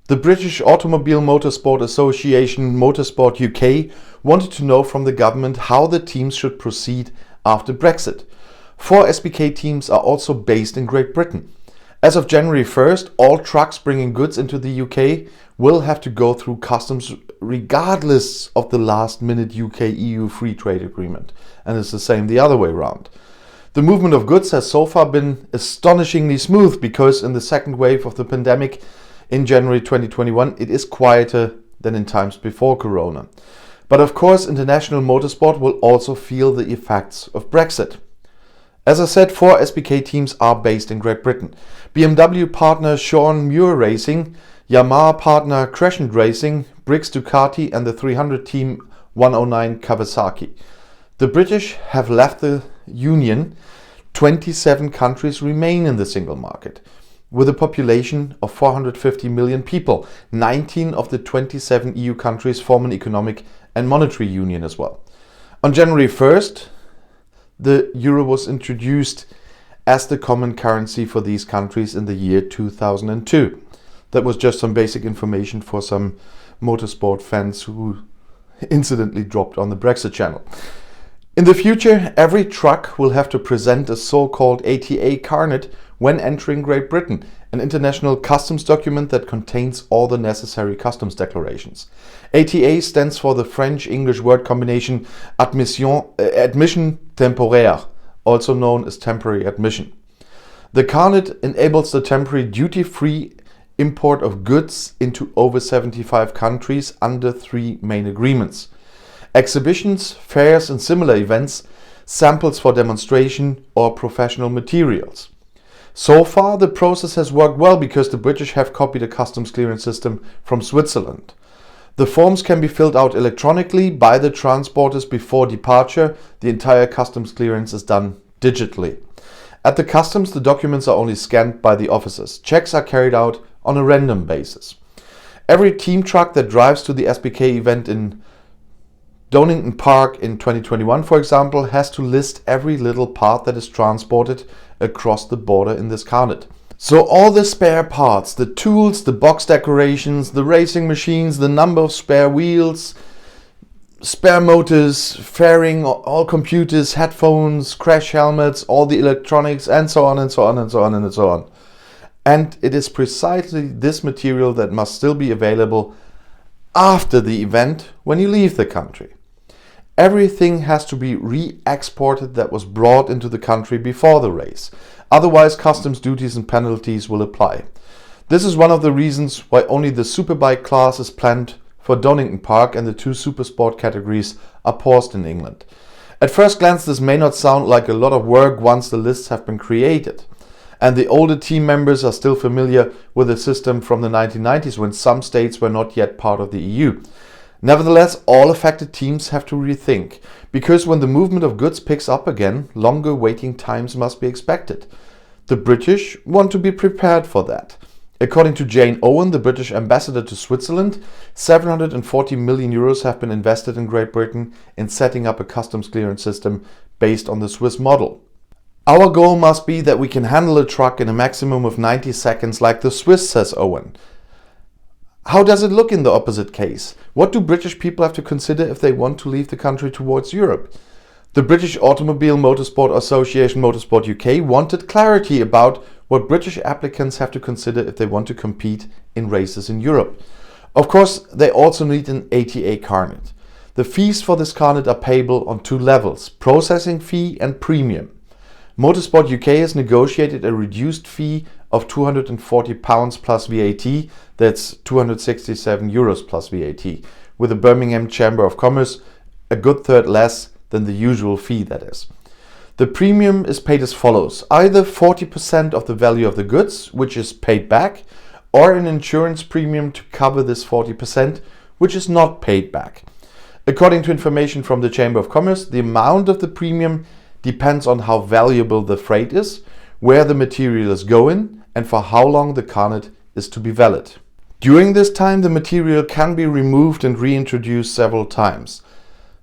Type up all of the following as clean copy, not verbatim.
The British Automobile Motorsport Association, Motorsport UK, wanted to know from the government how the teams should proceed after Brexit. 4 SBK teams are also based in Great Britain. As of January 1st, all trucks bringing goods into the UK will have to go through customs regardless of the last-minute UK-EU free trade agreement. And it's the same the other way around. The movement of goods has so far been astonishingly smooth because in the second wave of the pandemic in January 2021, it is quieter than in times before Corona. But of course, international motorsport will also feel the effects of Brexit. As I said, 4 SBK teams are based in Great Britain. BMW partner Sean Muir Racing, Yamaha partner Crescent Racing, Briggs Ducati and the 300 team 109 Kawasaki. The British have left the Union. 27 countries remain in the single market. With a population of 450 million people, 19 of the 27 EU countries form an economic and monetary union as well. On January 1st, the euro was introduced as the common currency for these countries in the year 2002. That was just some basic information for some motorsport fans who incidentally dropped on the Brexit channel. In the future, every truck will have to present a so-called ATA carnet when entering Great Britain, an international customs document that contains all the necessary customs declarations. ATA stands for the French-English word combination admission temporaire, also known as temporary admission. The carnet enables the temporary duty-free import of goods into over 75 countries under 3 main agreements: exhibitions, fairs and similar events, samples for demonstration or professional materials. So far the process has worked well because the British have copied a customs clearance system from Switzerland. The forms can be filled out electronically by the transporters before departure. The entire customs clearance is done digitally. At the customs, the documents are only scanned by the officers. Checks are carried out on a random basis. Every team truck that drives to the SBK event in Donington Park in 2021, for example, has to list every little part that is transported across the border in this carnet. So all the spare parts, the tools, the box decorations, the racing machines, the number of spare wheels, spare motors, fairing, all computers, headphones, crash helmets, all the electronics, and so on and so on and so on and so on. And it is precisely this material that must still be available after the event when you leave the country. Everything has to be re-exported that was brought into the country before the race. Otherwise, customs duties and penalties will apply. This is one of the reasons why only the superbike class is planned for Donington Park and the 2 supersport categories are paused in England. At first glance, this may not sound like a lot of work once the lists have been created. And the older team members are still familiar with the system from the 1990s when some states were not yet part of the EU. Nevertheless, all affected teams have to rethink, because when the movement of goods picks up again, longer waiting times must be expected. The British want to be prepared for that. According to Jane Owen, the British ambassador to Switzerland, 740 million euros have been invested in Great Britain in setting up a customs clearance system based on the Swiss model. Our goal must be that we can handle a truck in a maximum of 90 seconds like the Swiss, says Owen. How does it look in the opposite case? What do British people have to consider if they want to leave the country towards Europe? The British Automobile Motorsport Association, Motorsport UK, wanted clarity about what British applicants have to consider if they want to compete in races in Europe. Of course, they also need an ATA carnet. The fees for this carnet are payable on 2 levels: processing fee and premium. Motorsport UK has negotiated a reduced fee of £240 plus VAT, that's 267 euros plus VAT, with the Birmingham Chamber of Commerce, a good third less than the usual fee, that is. The premium is paid as follows: either 40% of the value of the goods, which is paid back, or an insurance premium to cover this 40%, which is not paid back. According to information from the Chamber of Commerce, the amount of the premium depends on how valuable the freight is, where the material is going, and for how long the carnet is to be valid. During this time, the material can be removed and reintroduced several times.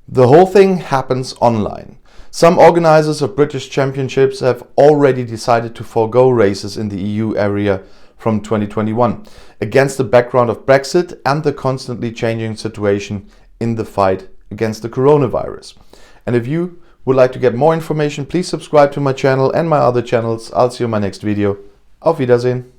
The whole thing happens online. Some organizers of British championships have already decided to forego races in the EU area from 2021 against the background of Brexit and the constantly changing situation in the fight against the coronavirus. And if you would like to get more information, please subscribe to my channel and my other channels. I'll see you in my next video. Auf Wiedersehen.